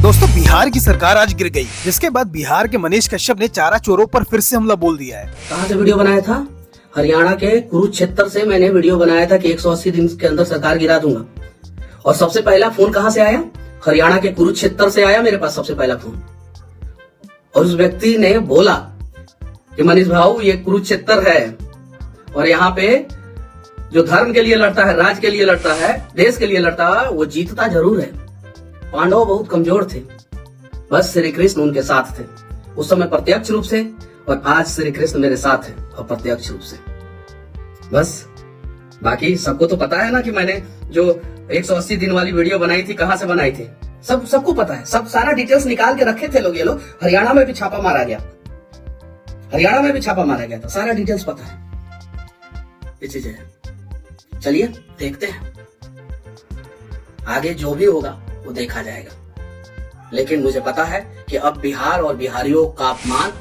दोस्तों, बिहार की सरकार आज गिर गई, जिसके बाद बिहार के मनीष कश्यप ने चारा चोरों पर फिर से हमला बोल दिया है। कहाँ से वीडियो बनाया था? हरियाणा के कुरुक्षेत्र से मैंने वीडियो बनाया था कि 180 दिन के अंदर सरकार गिरा दूंगा। और सबसे पहला फोन कहाँ से आया? हरियाणा के कुरुक्षेत्र से आया मेरे पास सबसे पहला फोन। और उस व्यक्ति ने बोला कि मनीष भाऊ, ये कुरुक्षेत्र है और यहाँ पे जो धर्म के लिए लड़ता है, राज्य के लिए लड़ता है, देश के लिए लड़ता है, वो जीतता जरूर है। पांडव बहुत कमजोर थे, बस श्री कृष्ण उनके साथ थे उस समय प्रत्यक्ष रूप से, और आज श्री कृष्ण मेरे साथ है अप्रत्यक्ष रूप से। बस बाकी सबको तो पता है ना कि मैंने जो 180 दिन वाली वीडियो बनाई थी, कहां से बनाई थी, सबको पता है। सब सारा डिटेल्स निकाल के रखे थे लोग। ये लोग हरियाणा में भी छापा मारा गया, हरियाणा में भी छापा मारा गया था, सारा डिटेल्स पता है। ये चीजें है। चलिए देखते हैं, आगे जो भी होगा वो देखा जाएगा। लेकिन मुझे पता है कि अब बिहार और बिहारियों का अपमान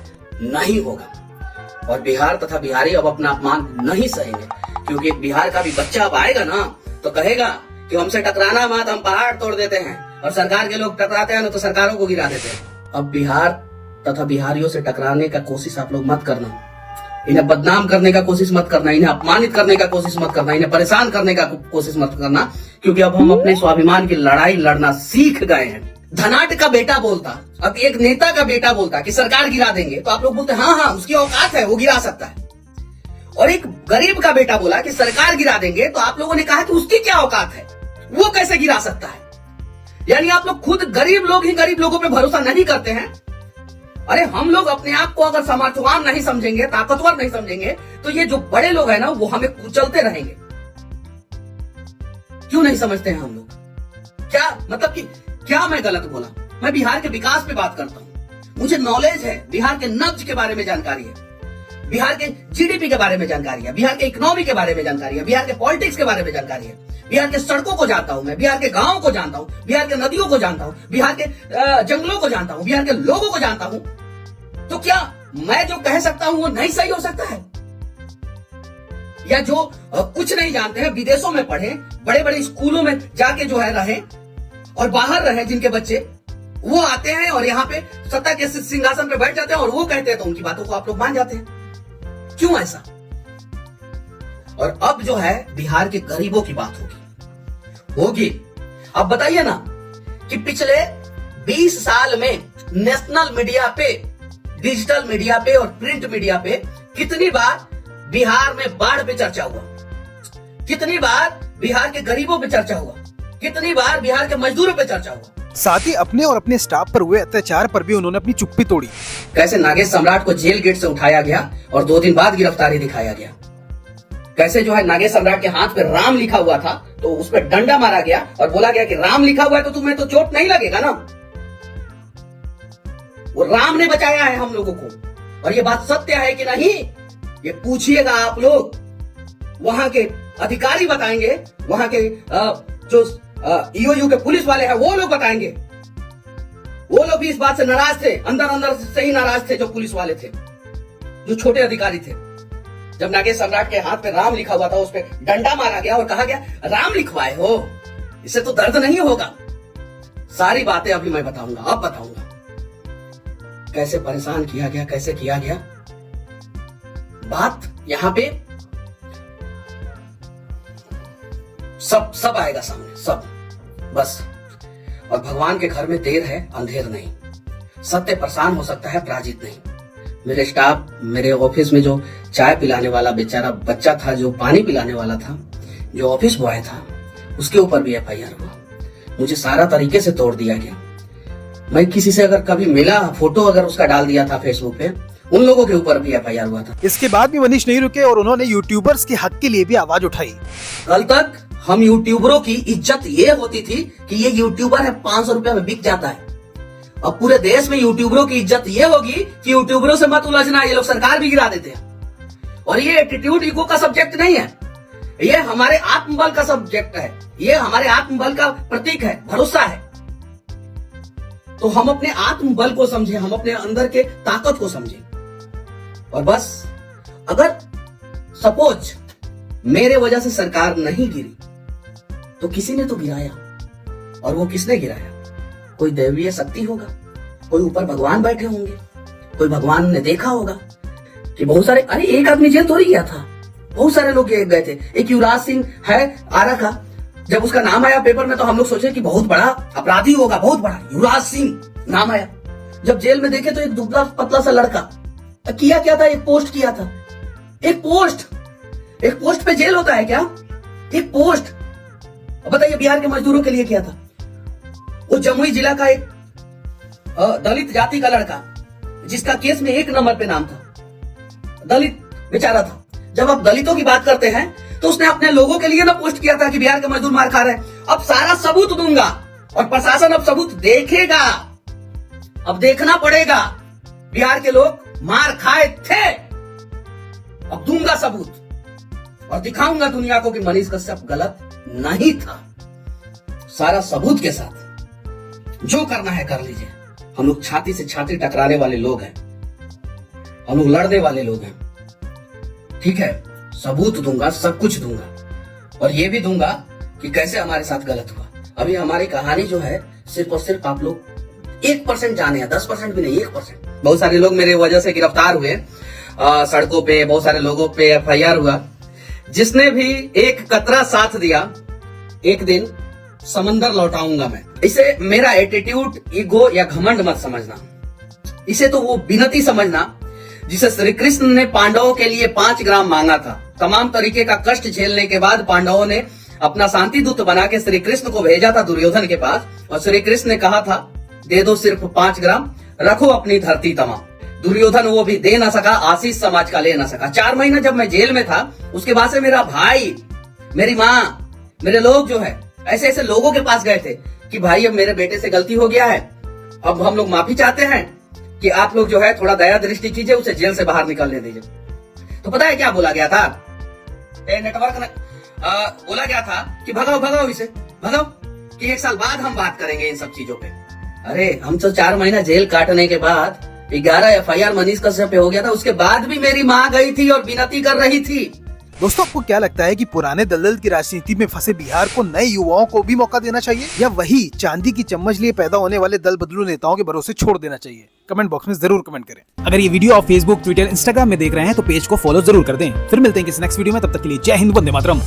नहीं होगा, और बिहार तथा बिहारी अब अपना अपमान नहीं सहेंगे, क्योंकि बिहार का भी बच्चा अब आएगा ना तो कहेगा कि हमसे टकराना मत, हम पहाड़ तोड़ देते हैं, और सरकार के लोग टकराते हैं ना तो सरकारों को गिरा देते हैं। अब बिहार तथा बिहारियों से टकराने का कोशिश आप लोग मत करना, इन्हें बदनाम करने का कोशिश मत करना, इन्हें अपमानित करने का कोशिश मत करना, इन्हें परेशान करने का कोशिश मत करना, क्योंकि अब हम अपने स्वाभिमान की लड़ाई लड़ना सीख गए हैं। धनाट का बेटा बोलता, अब एक नेता का बेटा बोलता कि सरकार गिरा देंगे, तो आप लोग बोलते हाँ हाँ उसकी औकात है, वो गिरा सकता है। और एक गरीब का बेटा बोला कि सरकार गिरा देंगे, तो आप लोगों ने कहा कि उसकी क्या औकात है, वो कैसे गिरा सकता है। यानी आप लोग खुद गरीब लोग ही गरीब लोगों पे भरोसा नहीं करते हैं। अरे हम लोग अपने आप को अगर सामर्थ्यवान नहीं समझेंगे, ताकतवर नहीं समझेंगे, तो ये जो बड़े लोग हैं ना, वो हमें कुचलते रहेंगे। क्यों नहीं समझते हैं हम लोग? क्या मतलब कि क्या मैं गलत बोला? मैं बिहार के विकास पे बात करता हूं, मुझे नॉलेज है, बिहार के नब्ज के बारे में जानकारी है, बिहार के जीडीपी के बारे में जानकारी है, बिहार के इकोनॉमी के बारे में जानकारी है, बिहार के पॉलिटिक्स के बारे में जानकारी है, बिहार के सड़कों को जानता हूं मैं, बिहार के गांवों को जानता हूं, बिहार के नदियों को जानता हूं, बिहार के जंगलों को जानता हूं, बिहार के लोगों को जानता हूं। तो क्या मैं जो कह सकता हूं वो नहीं सही हो सकता है? या जो कुछ नहीं जानते हैं, विदेशों में पढ़े, बड़े बड़े स्कूलों में जाके जो है रहे और बाहर रहे, जिनके बच्चे वो आते हैं और यहाँ पे सत्ता के सिंहासन पे बैठ जाते हैं और वो कहते हैं तो उनकी बातों को आप लोग मान जाते हैं। क्यों ऐसा? और अब जो है बिहार के गरीबों की बात होगी। अब बताइए ना कि पिछले 20 साल में नेशनल मीडिया पे, डिजिटल मीडिया पे और प्रिंट मीडिया पे कितनी बार बिहार में बाढ़ पे चर्चा हुआ, कितनी बार बिहार के गरीबों पे चर्चा हुआ, कितनी बार बिहार के मजदूरों पे चर्चा हुआ। साथ ही अपने और अपने स्टाफ पर हुए अत्याचार पर भी उन्होंने अपनी चुप्पी तोड़ी। कैसे नागेश सम्राट को जेल गेट से उठाया गया और 2 दिन बाद गिरफ्तारी दिखाया गया। कैसे जो है नागेश सम्राट के हाथ पे राम लिखा हुआ था तो उस पर डंडा मारा गया और बोला गया कि राम लिखा हुआ है तो तुम्हें तो चोट नहीं लगेगा ना। वो राम ने बचाया है हम लोगों को। और ये बात सत्य है कि नहीं, ये पूछिएगा आप लोग, वहां के अधिकारी बताएंगे, वहां के जो ईओयू के पुलिस वाले हैं वो लोग बताएंगे। वो लोग भी इस बात से नाराज थे, अंदर अंदर से ही नाराज थे, जो पुलिस वाले थे, जो छोटे अधिकारी थे। जब नागेश सम्राट के हाथ पे राम लिखा हुआ था, उस पे डंडा मारा गया और कहा गया राम लिखवाए हो, इससे तो दर्द नहीं होगा। सारी बातें अभी मैं बताऊंगा, अब बताऊंगा कैसे परेशान किया गया, कैसे किया गया। बात यहां पे सब आएगा सामने, सब बस। और भगवान के घर में देर है, अंधेर नहीं। सत्य परेशान हो सकता है, पराजित नहीं। मेरे स्टाफ, मेरे ऑफिस में जो चाय पिलाने वाला बेचारा बच्चा था, जो पानी पिलाने वाला था, जो ऑफिस बॉय था, उसके ऊपर भी एफआईआर हुआ। मुझे सारा तरीके से तोड़ दिया गया। मैं किसी से अगर कभी मिला, फोटो अगर उसका डाल दिया था फेसबुक पे, उन लोगों के ऊपर भी एफआईआर हुआ था। इसके बाद भी मनीष नहीं रुके और उन्होंने यूट्यूबर्स के हक के लिए भी आवाज उठाई। कल तक हम यूट्यूबरों की इज्जत ये होती थी कि ये यूट्यूबर है, 500 रुपए में बिक जाता है। अब पूरे देश में यूट्यूबरों की इज्जत ये होगी कि यूट्यूबरों से मत उलझना, ये लोग सरकार भी गिरा देते हैं। और ये एटीट्यूड ईगो का सब्जेक्ट नहीं है, ये हमारे आत्मबल का सब्जेक्ट है, ये हमारे आत्मबल का प्रतीक है, भरोसा है। तो हम अपने आत्मबल को समझे, हम अपने अंदर के ताकत को समझे। और बस अगर सपोज मेरे वजह से सरकार नहीं गिरी तो किसी ने तो गिराया, और वो किसने गिराया? कोई दैवीय शक्ति होगा, कोई ऊपर भगवान बैठे होंगे, कोई भगवान ने देखा होगा कि बहुत सारे, अरे एक आदमी जेल थोड़ी गया था, बहुत सारे लोग गए थे। एक युवराज सिंह है आरा का, जब उसका नाम आया पेपर में तो हम लोग सोचे कि बहुत बड़ा अपराधी होगा, बहुत बड़ा युवराज सिंह नाम आया। जब जेल में देखे तो एक दुबला पतला सा लड़का, किया क्या था, एक पोस्ट किया था, एक पोस्ट पे जेल होता है क्या? एक पोस्ट। बताइए बिहार के मजदूरों के लिए किया था। वो जमुई जिला का एक दलित जाति का लड़का जिसका केस में 1 नंबर पे नाम था, दलित बेचारा था। जब आप दलितों की बात करते हैं तो उसने अपने लोगों के लिए ना पोस्ट किया था कि बिहार के मजदूर मार खा रहे हैं। अब सारा सबूत दूंगा और प्रशासन अब सबूत देखेगा, अब देखना पड़ेगा बिहार के लोग मार खाए थे। अब दूंगा सबूत और दिखाऊंगा दुनिया को कि मनीष कश्यप गलत नहीं था, सारा सबूत के साथ। जो करना है कर लीजिए। हम लोग छाती से छाती टकराने वाले लोग हैं, हम लोग लड़ने वाले लोग हैं, ठीक है। सबूत दूंगा, सब कुछ दूंगा और ये भी दूंगा कि कैसे हमारे साथ गलत हुआ। अभी हमारी कहानी जो है सिर्फ और सिर्फ आप लोग 1% जाने हैं, 10% भी नहीं, 1%। बहुत सारे लोग मेरे वजह से गिरफ्तार हुए सड़कों पे, बहुत सारे लोगों पे FIR हुआ। जिसने भी एक कतरा साथ दिया, एक दिन समंदर लौटाऊंगा मैं। इसे मेरा एटीट्यूड, ईगो या घमंड मत समझना, इसे तो वो विनती समझना जिसे श्री कृष्ण ने पांडवों के लिए 5 ग्राम मांगा था। तमाम तरीके का कष्ट झेलने के बाद पांडवों ने अपना शांति दूत बना के श्री कृष्ण को भेजा था दुर्योधन के पास, और श्री कृष्ण ने कहा था दे दो सिर्फ 5 ग्राम, रखो अपनी धरती तमाम। दुर्योधन वो भी दे ना सका, आशीष समाज का ले ना सका। 4 महीना जब मैं जेल में था, उसके बाद से मेरा भाई, मेरी माँ, मेरे लोग जो है ऐसे ऐसे लोगों के पास गए थे कि भाई अब मेरे बेटे से गलती हो गया है, अब हम लोग माफी चाहते हैं कि आप लोग जो है थोड़ा दया दृष्टि कीजिए, उसे जेल से बाहर निकलने दीजिए। तो पता है क्या बोला गया था? नेटवर्क ने बोला गया था कि भगाओ इसे, भगाओ, कि 1 साल बाद हम बात करेंगे इन सब चीजों पे। अरे हम तो 4 महीना जेल काटने के बाद 11 FIR मनीष कश्यप पे हो गया था, उसके बाद भी मेरी माँ गई थी और विनती कर रही थी। दोस्तों, आपको क्या लगता है कि पुराने दलदल की राजनीति में फंसे बिहार को नए युवाओं को भी मौका देना चाहिए, या वही चांदी की चम्मच लिए पैदा होने वाले दल बदलू नेताओं के भरोसे छोड़ देना चाहिए? कमेंट बॉक्स में जरूर कमेंट करें। अगर ये वीडियो आप फेसबुक, ट्विटर, इंस्टाग्राम में देख रहे हैं तो पेज को फॉलो जरूर कर दें। फिर मिलते हैं किसी नेक्स्ट वीडियो में, तब तक के लिए जय हिंद, वंदे मातरम।